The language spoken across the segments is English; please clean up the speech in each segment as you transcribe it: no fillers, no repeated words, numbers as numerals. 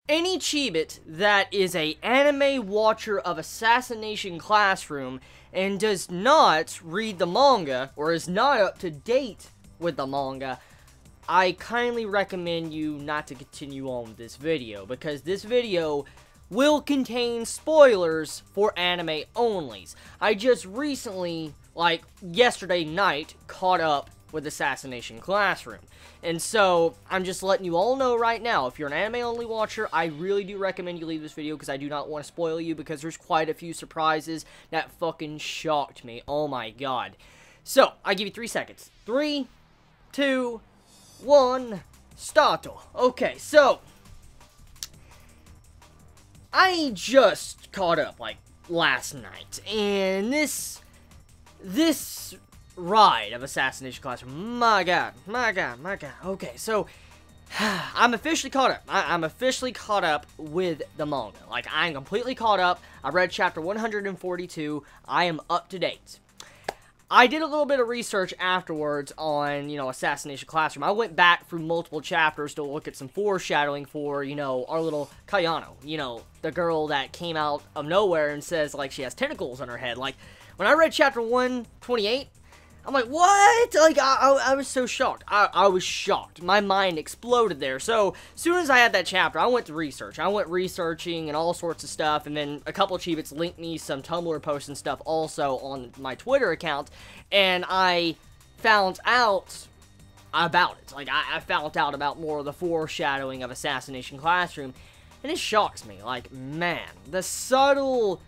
Any Chibit that is a anime watcher of Assassination Classroom and does not read the manga, or is not up to date with the manga, I kindly recommend you not to continue on with this video, because this video will contain spoilers for anime onlys. I just recently, like yesterday night, caught up with Assassination Classroom. And so, I'm just letting you all know right now, if you're an anime-only watcher, I really do recommend you leave this video, because I do not want to spoil you, because there's quite a few surprises that fucking shocked me. Oh my god. So, I give you 3 seconds. 3, 2, 1, start. Okay, so, I just caught up, like, last night, and this ride of Assassination Classroom, my god. Okay, so, I'm officially caught up. I'm officially caught up with the manga. Like, I'm completely caught up. I read chapter 142. I am up to date. I did a little bit of research afterwards on, Assassination Classroom. I went back through multiple chapters to look at some foreshadowing for, our little Kayano. The girl that came out of nowhere and says, like, she has tentacles on her head. Like, when I read chapter 128, I'm like, what? Like, I was so shocked. I was shocked. My mind exploded there. So, as soon as I had that chapter, I went to research. I went researching and all sorts of stuff, and then a couple of Chibits linked me some Tumblr posts and stuff also on my Twitter account, and I found out about it. Like, I found out about more of the foreshadowing of Assassination Classroom, and it shocks me. Like, man, the subtle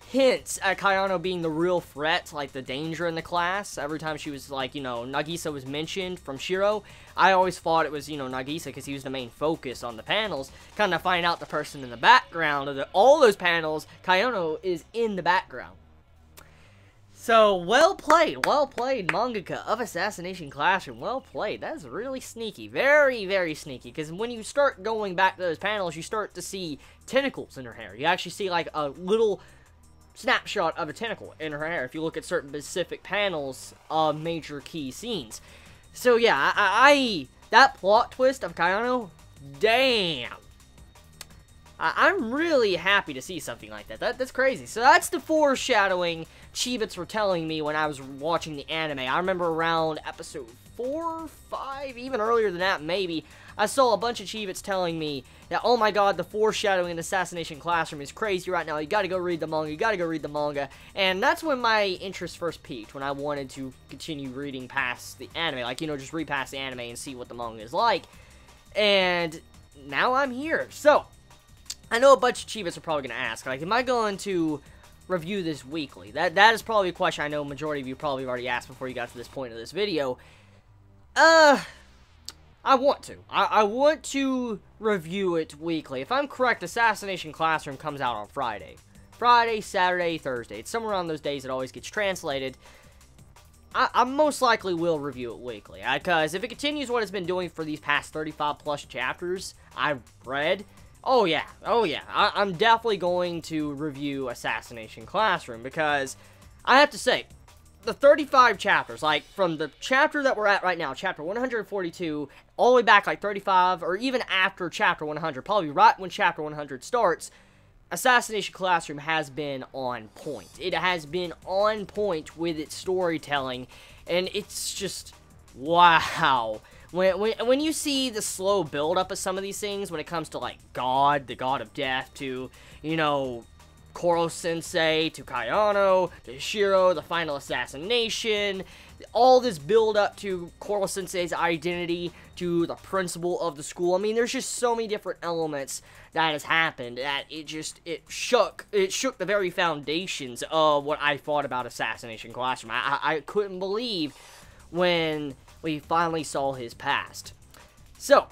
hints at Kayano being the real threat, like the danger in the class. Every time she was like, Nagisa was mentioned from Shiro, I always thought it was, Nagisa, because he was the main focus on the panels. Kind of find out the person in the background of all those panels, Kayano is in the background. So, well played, mangaka of Assassination Classroom, well played. That is really sneaky, very, very sneaky, because when you start going back to those panels, you start to see tentacles in her hair. You actually see, like, a little snapshot of a tentacle in her hair if you look at certain specific panels of major key scenes. So yeah, that plot twist of Kayano, damn. I'm really happy to see something like that. That's crazy. So that's the foreshadowing Chibits were telling me when I was watching the anime. I remember around episode 4, 5, even earlier than that maybe, I saw a bunch of Chibits telling me that, oh my god, the foreshadowing in Assassination Classroom is crazy right now, you gotta go read the manga, and that's when my interest first peaked, when I wanted to continue reading past the anime, like, just read past the anime and see what the manga is like, and now I'm here. So, I know a bunch of Chibits are probably gonna ask, like, am I going to review this weekly? That is probably a question I know a majority of you probably have already asked before you got to this point of this video. I want to. I want to review it weekly. If I'm correct, Assassination Classroom comes out on Friday. Friday, Saturday, Thursday. It's somewhere around those days it always gets translated. I most likely will review it weekly. Because if it continues what it's been doing for these past 35 plus chapters I've read, oh yeah. I'm definitely going to review Assassination Classroom. Because I have to say, the 35 chapters, like, from the chapter that we're at right now, chapter 142, all the way back, like, 35, or even after chapter 100, probably right when chapter 100 starts, Assassination Classroom has been on point. It has been on point with its storytelling, and it's just, wow. When you see the slow build-up of some of these things, when it comes to, like, God, the God of Death, to, Koro-sensei, to Kayano, to Shiro, the final assassination, all this build up to Koro-sensei's identity, to the principal of the school. I mean, there's just so many different elements that has happened that it shook the very foundations of what I thought about Assassination Classroom. I couldn't believe when we finally saw his past. So,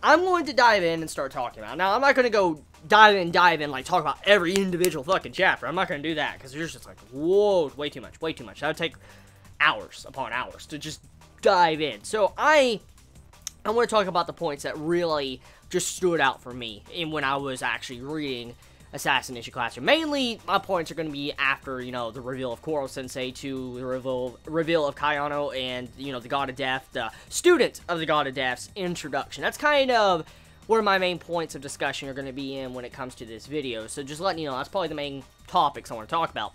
I'm going to dive in and start talking about it. Now, I'm not going to go dive in, like, talk about every individual fucking chapter. I'm not going to do that, because there's just like, whoa, way too much. That would take hours upon hours to just dive in. So, I want to talk about the points that really just stood out for me when I was actually reading Assassination Classroom. Mainly, my points are going to be after, the reveal of Koro-sensei to the reveal of Kayano and, the God of Death, the student of the God of Death's introduction. That's kind of where my main points of discussion are going to be in when it comes to this video. So just letting you know, that's probably the main topics I want to talk about.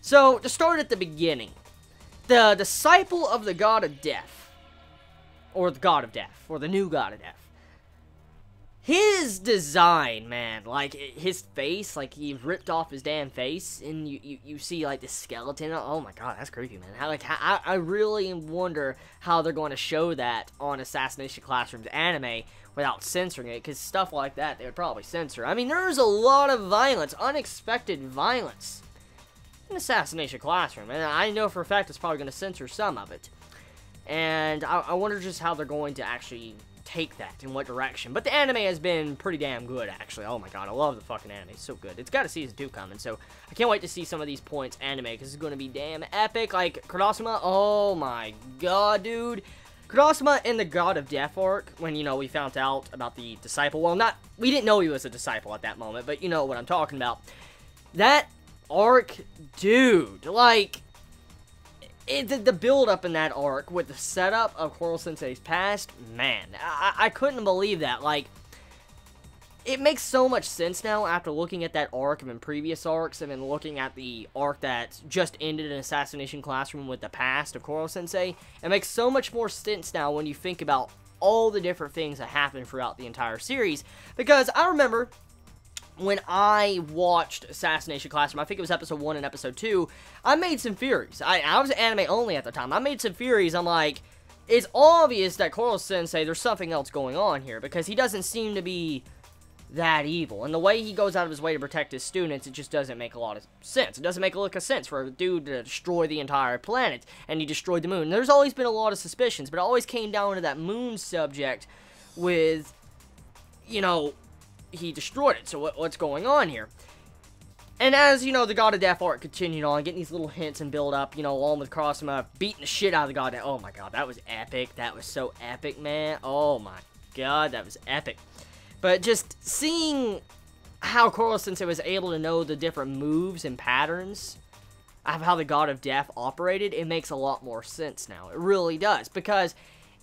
So, to start at the beginning, the disciple of the god of death, or the god of death, or the new god of death. His design, man, like, his face, like, he ripped off his damn face, and you see, like, the skeleton. Oh my god, that's creepy, man. I really wonder how they're going to show that on Assassination Classroom's anime without censoring it, because stuff like that, they would probably censor. I mean, there's a lot of violence, unexpected violence, in Assassination Classroom, and I know for a fact it's probably going to censor some of it. And I wonder just how they're going to actually take that, in what direction. But the anime has been pretty damn good, actually. Oh my god, I love the fucking anime. It's so good. It's got a season 2 coming, so I can't wait to see some of these points anime, because it's going to be damn epic. Like, Koro-sensei, oh my god, dude. Koro-sensei in the God of Death arc, when, you know, we found out about the disciple. Well, we didn't know he was a disciple at that moment, but you know what I'm talking about. That arc, dude, like, the build-up in that arc with the setup of Koro-sensei's past, man, I couldn't believe that. Like, it makes so much sense now after looking at that arc and in previous arcs, and then looking at the arc that just ended in Assassination Classroom with the past of Koro-sensei. It makes so much more sense now when you think about all the different things that happened throughout the entire series, because I remember when I watched Assassination Classroom, I think it was episode 1 and episode 2, I made some theories. I was anime only at the time. I made some theories. I'm like, it's obvious that Koro-sensei, there's something else going on here, because he doesn't seem to be that evil. And the way he goes out of his way to protect his students, it just doesn't make a lot of sense. It doesn't make a lick of sense for a dude to destroy the entire planet, and he destroyed the moon. There's always been a lot of suspicions, but it always came down to that moon subject with, you know, he destroyed it. So what's going on here? And as, you know, the God of Death arc continued on, getting these little hints and build up, you know, along with Koro-sensei beating the shit out of the God of Death. Oh my god, that was epic. That was so epic, man. Oh my god, that was epic. But just seeing how Koro-sensei was able to know the different moves and patterns of how the God of Death operated, it makes a lot more sense now. It really does. Because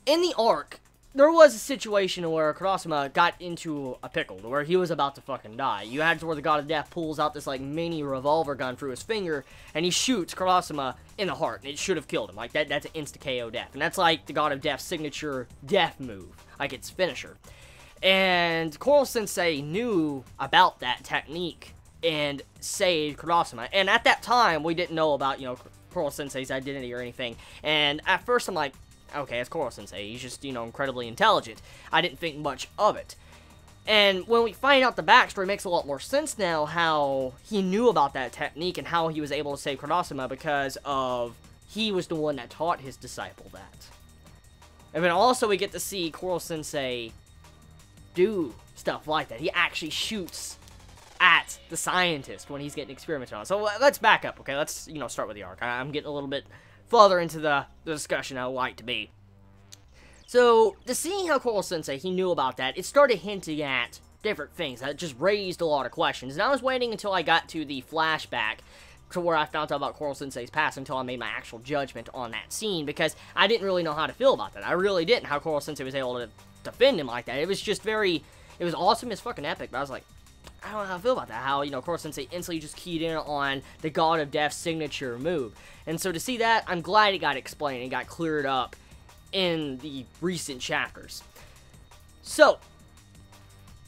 in the arc, there was a situation where Koro-sensei got into a pickle, where he was about to fucking die. You had to where the God of Death pulls out this, like, mini revolver gun through his finger, and he shoots Koro-sensei in the heart, and it should have killed him. Like, that's an insta-KO death. And that's, like, the God of Death's signature death move. Like, its finisher. And Koro-sensei knew about that technique and saved Koro-sensei. And at that time, we didn't know about, you know, Koro-sensei's identity or anything. And at first, I'm like, okay, it's Koro-sensei. He's just, you know, incredibly intelligent. I didn't think much of it. And when we find out the backstory, it makes a lot more sense now how he knew about that technique and how he was able to save Koro-sensei, because of he was the one that taught his disciple that. And then also we get to see Koro-sensei do stuff like that. He actually shoots at the scientist when he's getting experimented on. So let's back up, okay? Let's, you know, start with the arc. I'm getting a little bit further into the discussion I would like to be. So, to see how Koro-sensei, he knew about that, it started hinting at different things that just raised a lot of questions. And I was waiting until I got to the flashback to where I found out about Koro-sensei's past until I made my actual judgment on that scene, because I didn't really know how to feel about that. I really didn't, how Koro-sensei was able to defend him like that. It was just very, it was awesome, it's fucking epic, but I was like, I don't know how I feel about that. How, you know, Koro-sensei instantly just keyed in on the God of Death's signature move. And so to see that, I'm glad it got explained and got cleared up in the recent chapters. So,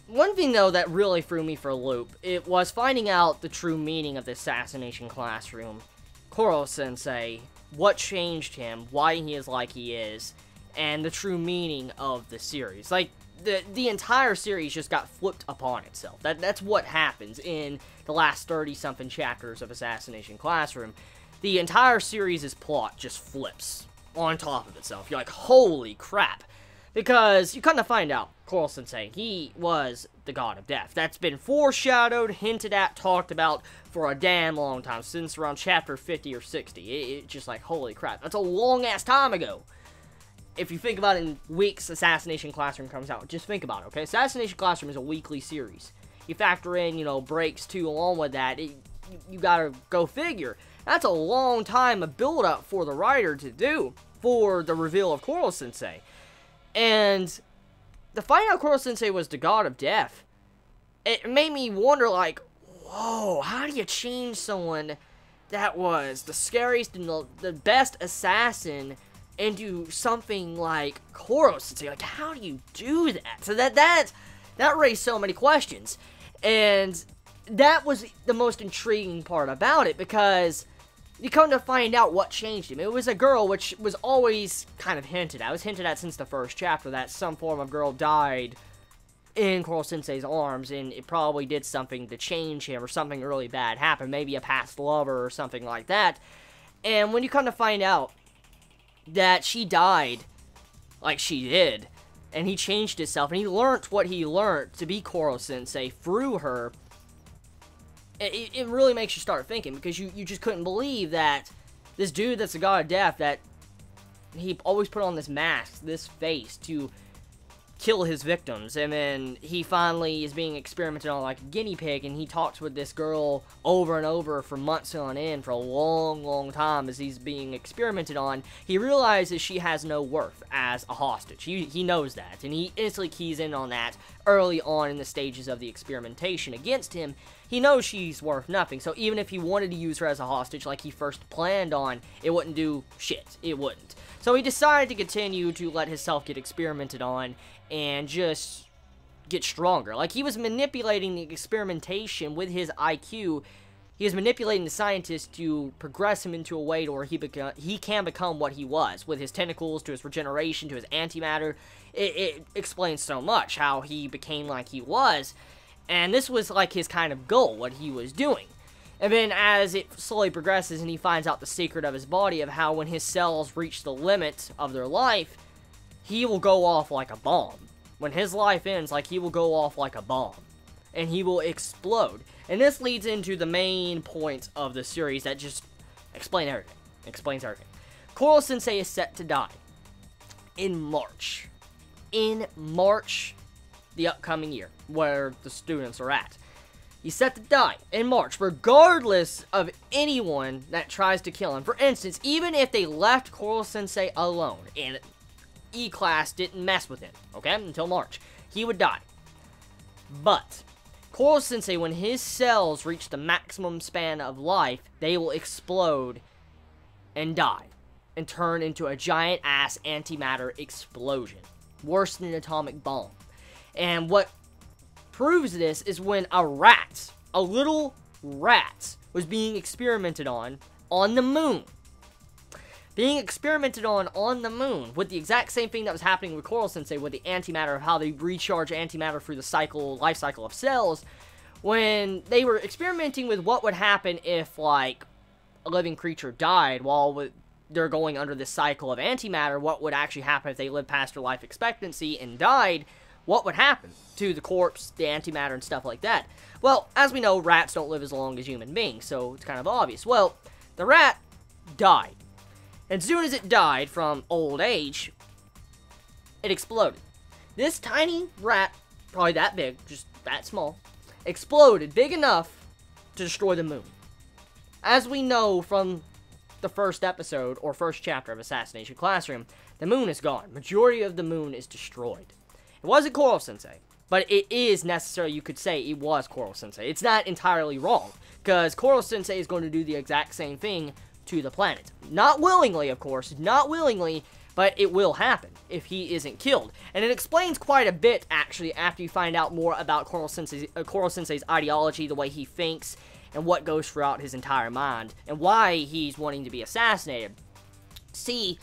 one thing, though, that really threw me for a loop, it was finding out the true meaning of the Assassination Classroom. Koro-sensei, what changed him, why he is like he is, and the true meaning of the series. Like, the entire series just got flipped upon itself. That's what happens in the last 30-something chapters of Assassination Classroom. The entire series' plot just flips on top of itself. You're like, holy crap. Because you kind of find out, Koro-sensei, he was the God of Death. That's been foreshadowed, hinted at, talked about for a damn long time, since around chapter 50 or 60. It's just like, holy crap. That's a long-ass time ago. If you think about it in weeks, Assassination Classroom comes out. Just think about it, okay? Assassination Classroom is a weekly series. You factor in, you know, breaks too along with that. You gotta go figure. That's a long time of build-up for the writer to do for the reveal of Koro-sensei. And to find out Koro-sensei was the god of death, it made me wonder, like, whoa, how do you change someone that was the scariest and the best assassin into something like Koro-sensei? Like, how do you do that? So that raised so many questions. And that was the most intriguing part about it, because you come to find out what changed him. It was a girl, which was always kind of hinted at. It was hinted at since the first chapter that some form of girl died in Koro-sensei's arms, and it probably did something to change him, or something really bad happened, maybe a past lover or something like that. And when you come to find out that she died like she did, and he changed himself, and he learned what he learned to be Koro-sensei through her, it really makes you start thinking, because you just couldn't believe that this dude that's the god of death, that he always put on this mask, this face, to kill his victims, and then he finally is being experimented on like a guinea pig, and he talks with this girl over and over for months on end, for a long time, as he's being experimented on. He realizes she has no worth as a hostage. He knows that, and he instantly keys in on that early on in the stages of the experimentation against him. He knows she's worth nothing, so even if he wanted to use her as a hostage like he first planned on, it wouldn't do shit. It wouldn't. So he decided to continue to let himself get experimented on and just get stronger. Like, he was manipulating the experimentation with his IQ. He was manipulating the scientist to progress him into a way to where he can become what he was, with his tentacles, to his regeneration, to his antimatter. It explains so much how he became like he was, and this was like his kind of goal, what he was doing. And then as it slowly progresses and he finds out the secret of his body, of how when his cells reach the limit of their life, he will go off like a bomb. When his life ends, like, he will go off like a bomb. And he will explode. And this leads into the main point of the series that just explains everything. Koro-sensei is set to die in March. In March, the upcoming year, where the students are at. He's set to die in March, regardless of anyone that tries to kill him. For instance, even if they left Koro-sensei alone, and E-Class didn't mess with him, okay, until March, he would die. But Koro-sensei, when his cells reach the maximum span of life, they will explode and die, and turn into a giant-ass antimatter explosion. Worse than an atomic bomb. And what proves this is when a little rat, was being experimented on the moon. Being experimented on the moon, with the exact same thing that was happening with Koro-sensei, with the antimatter, of how they recharge antimatter through the life cycle of cells. When they were experimenting with what would happen if, like, a living creature died while they're going under this cycle of antimatter, what would actually happen if they lived past their life expectancy and died, what would happen to the corpse, the antimatter, and stuff like that? Well, as we know, rats don't live as long as human beings, so it's kind of obvious. Well, the rat died. And as soon as it died from old age, it exploded. This tiny rat, probably that big, just that small, exploded big enough to destroy the moon. As we know from the first episode, or first chapter of Assassination Classroom, the moon is gone. Majority of the moon is destroyed. It wasn't Koro-sensei, but it is necessary, you could say it was Koro-sensei. It's not entirely wrong, because Koro-sensei is going to do the exact same thing to the planet. Not willingly, of course, not willingly, but it will happen if he isn't killed. And it explains quite a bit, actually, after you find out more about Koro-sensei's ideology, the way he thinks, and what goes throughout his entire mind, and why he's wanting to be assassinated. See,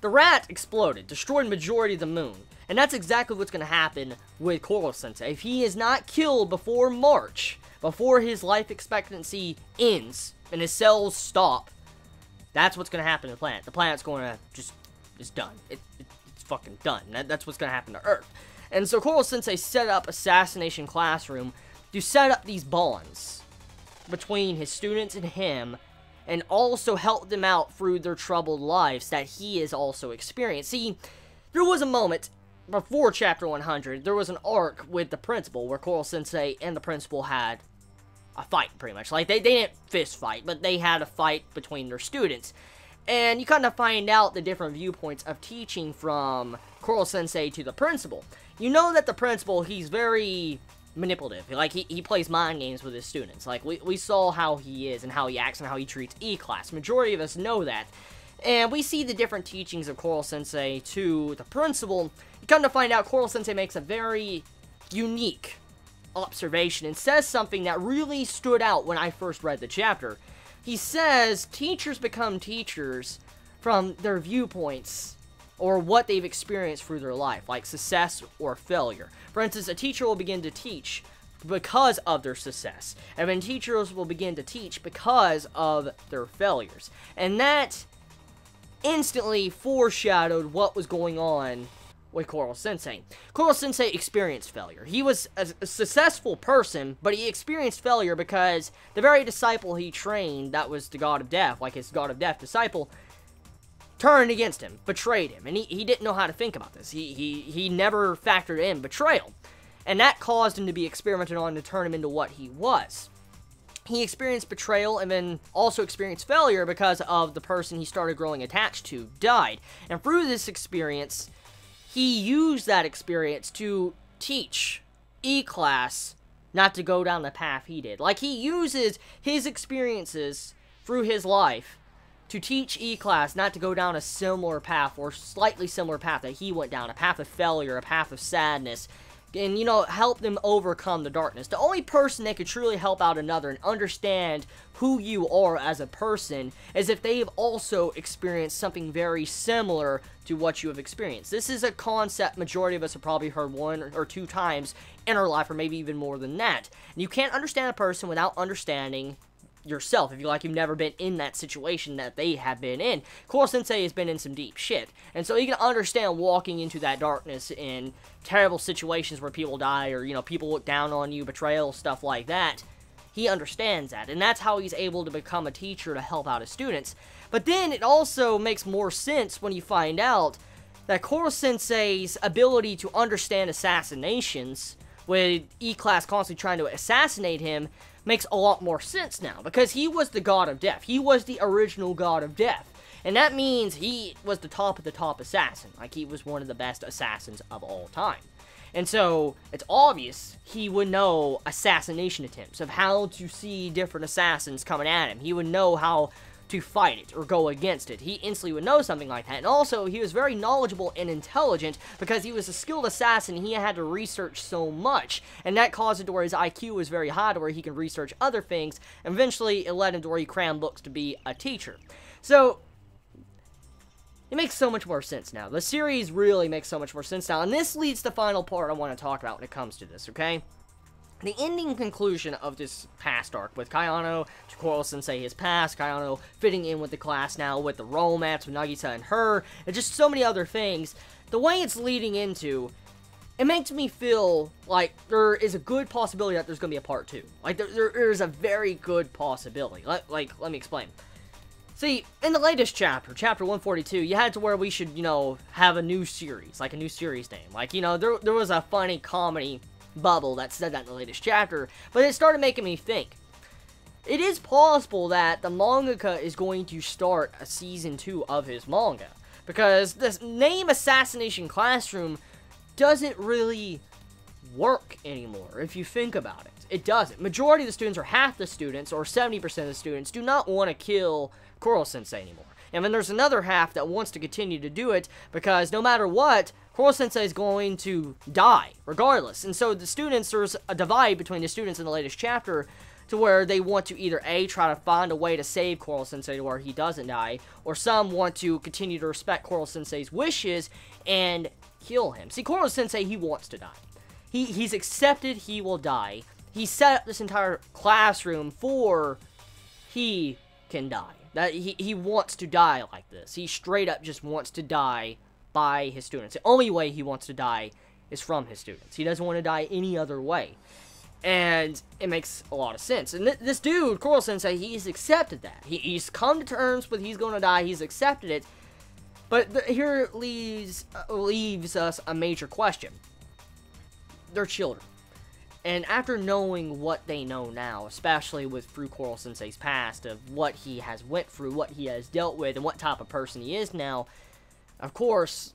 the rat exploded, destroyed majority of the moon, and that's exactly what's going to happen with Koro-sensei. If he is not killed before March, before his life expectancy ends, and his cells stop, that's what's going to happen to the planet. The planet's going to just, it's done. It's fucking done. That's what's going to happen to Earth. And so Koro-sensei set up Assassination Classroom to set up these bonds between his students and him, and also help them out through their troubled lives that he has also experienced. See, there was a moment before Chapter 100, there was an arc with the principal where Koro-sensei and the principal had a fight, pretty much. Like, they didn't fist fight, but they had a fight between their students. And you kind of find out the different viewpoints of teaching from Koro-sensei to the principal. you know that the principal, he's very manipulative. Like, he plays mind games with his students. Like, we saw how he is and how he acts and how he treats E-Class. Majority of us know that. And we see the different teachings of Koro-sensei to the principal. You come to find out Koro-sensei makes a very unique observation and says something that really stood out when I first read the chapter. He says teachers become teachers from their viewpoints or what they've experienced through their life, like success or failure. For instance, a teacher will begin to teach because of their success, and then teachers will begin to teach because of their failures. And that instantly foreshadowed what was going on with Koro-sensei. Koro-sensei experienced failure. He was a successful person, but he experienced failure because the very disciple he trained, that was the God of Death, like his God of Death disciple, turned against him, betrayed him, and he didn't know how to think about this. He never factored in betrayal, and that caused him to be experimented on to turn him into what he was. He experienced betrayal and then also experienced failure because of the person he started growing attached to died. And through this experience, he used that experience to teach E-Class not to go down the path he did. Like, he uses his experiences through his life to teach E-Class not to go down a similar path or slightly similar path that he went down, a path of failure, a path of sadness, and, you know, help them overcome the darkness. The only person that could truly help out another and understand who you are as a person is if they've also experienced something very similar to what you have experienced. This is a concept majority of us have probably heard 1 or 2 times in our life, or maybe even more than that. And you can't understand a person without understanding yourself, if you've never been in that situation that they have been in. Koro-sensei has been in some deep shit, and so you can understand walking into that darkness in terrible situations where people die, or, you know, people look down on you, betrayal, stuff like that. He understands that, and that's how he's able to become a teacher to help out his students. But then it also makes more sense when you find out that Koro-sensei's ability to understand assassinations, with E-Class constantly trying to assassinate him, makes a lot more sense now, because he was the God of Death. He was the original God of Death, and that means he was the top of the top assassin. Like, he was one of the best assassins of all time. And so, it's obvious he would know assassination attempts, of how to see different assassins coming at him. He would know how to fight it or go against it. He instantly would know something like that. And also, he was very knowledgeable and intelligent because he was a skilled assassin. He had to research so much, and that caused it to where his IQ was very high to where he can research other things, and eventually it led him to where he crammed books to be a teacher. So it makes so much more sense now. The series really makes so much more sense now, and this leads to the final part I want to talk about when it comes to this, okay? The ending conclusion of this past arc, with Kayano, Koro-sensei his past, Kayano fitting in with the class now, with the romance with Nagisa and her, and just so many other things, the way it's leading into, it makes me feel like there is a good possibility that there's going to be a part 2. Like, there's a very good possibility. Let me explain. See, in the latest chapter, chapter 142, you had to where we should, you know, have a new series, like a new series name. Like, you know, there was a funny comedy bubble that said that in the latest chapter, but it started making me think. It is possible that the mangaka is going to start a season 2 of his manga, because this name Assassination Classroom doesn't really work anymore, if you think about it. It doesn't. Majority of the students, or half the students, or 70% of the students, do not want to kill Koro-sensei anymore. And then there's another half that wants to continue to do it, because no matter what, Koro-sensei is going to die, regardless. And so the students, there's a divide between the students in the latest chapter, to where they want to either A, try to find a way to save Koro-sensei to where he doesn't die, or some want to continue to respect Koro-sensei's wishes and kill him. See, Koro-sensei, he wants to die. He's accepted he will die. He set up this entire classroom for he can die. That he wants to die like this. He straight up just wants to die by his students. The only way he wants to die is from his students. He doesn't want to die any other way. And it makes a lot of sense. And this dude, Koro-sensei, he's accepted that. He's come to terms with he's going to die. He's accepted it. But here leaves us a major question. They're children. And after knowing what they know now, especially with through Koro-sensei's past, of what he has went through, what he has dealt with, and what type of person he is now, of course,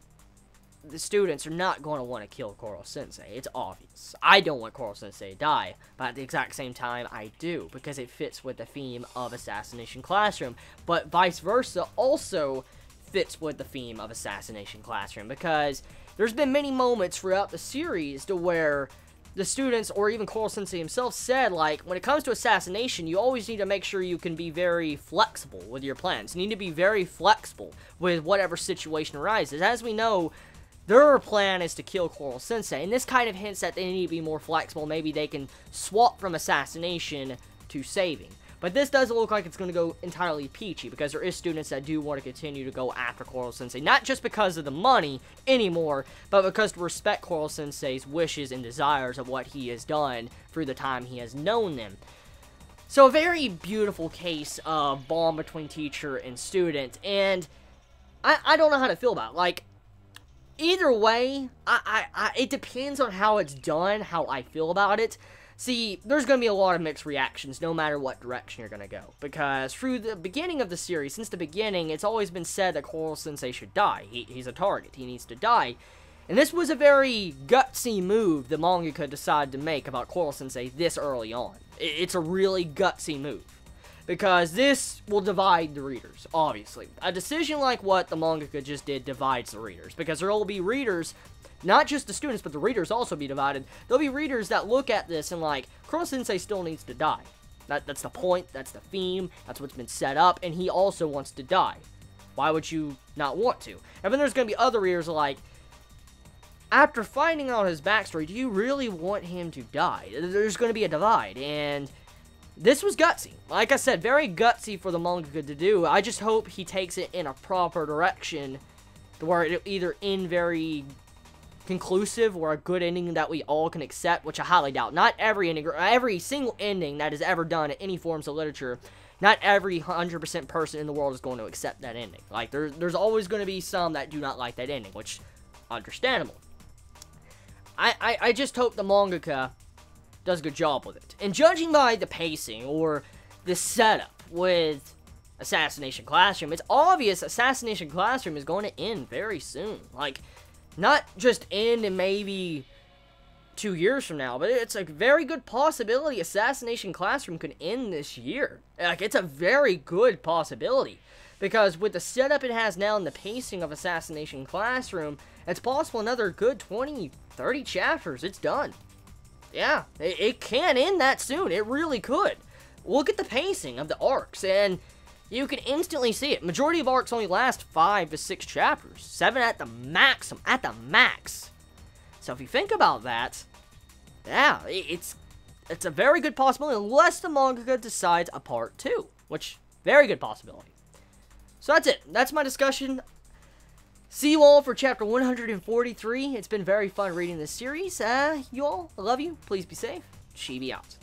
the students are not going to want to kill Koro-sensei. It's obvious. I don't want Koro-sensei to die, but at the exact same time, I do, because it fits with the theme of Assassination Classroom. But vice versa also fits with the theme of Assassination Classroom, because there's been many moments throughout the series to where the students, or even Koro-sensei himself, said, like, when it comes to assassination, you always need to make sure you can be very flexible with your plans. You need to be very flexible with whatever situation arises. As we know, their plan is to kill Koro-sensei, and this kind of hints that they need to be more flexible. Maybe they can swap from assassination to saving. But this doesn't look like it's going to go entirely peachy, because there is students that do want to continue to go after Koro-sensei, not just because of the money anymore, but because to respect Koro-sensei's wishes and desires of what he has done through the time he has known them. So a very beautiful case of bond between teacher and student, and I don't know how to feel about it. Like, either way, it depends on how it's done, how I feel about it. See, there's going to be a lot of mixed reactions no matter what direction you're going to go. Because through the beginning of the series, since the beginning, it's always been said that Koro-sensei should die. He's a target. He needs to die. And this was a very gutsy move the mangaka decided to make about Koro-sensei this early on. It's a really gutsy move. Because this will divide the readers, obviously. A decision like what the mangaka just did divides the readers. Because there will be readers, not just the students, but the readers also be divided. There'll be readers that look at this and like, Koro-sensei still needs to die. That's the point, that's the theme, that's what's been set up, and he also wants to die. Why would you not want to? And then there's going to be other readers like, after finding out his backstory, do you really want him to die? There's going to be a divide, and this was gutsy. Like I said, very gutsy for the mangaka to do. I just hope he takes it in a proper direction, to where it'll either end very conclusive or a good ending that we all can accept, which I highly doubt. Not every ending, or every single ending that is ever done in any forms of literature, not every 100% person in the world is going to accept that ending. Like, there's always going to be some that do not like that ending, which, understandable. I just hope the mangaka does a good job with it. And judging by the pacing, or the setup with Assassination Classroom, it's obvious Assassination Classroom is going to end very soon. Like, not just end in maybe 2 years from now, but it's a very good possibility Assassination Classroom could end this year. Like, it's a very good possibility. Because with the setup it has now and the pacing of Assassination Classroom, it's possible another good 20, 30 chapters, it's done. Yeah, it can end that soon. It really could. Look at the pacing of the arcs, and you can instantly see it. Majority of arcs only last 5 to 6 chapters. 7 at the maximum. At the max. So if you think about that, yeah, it's a very good possibility, unless the mangaka decides a part 2, which, very good possibility. So that's it. That's my discussion. See you all for chapter 143. It's been very fun reading this series. You all, I love you. Please be safe. Chibi out.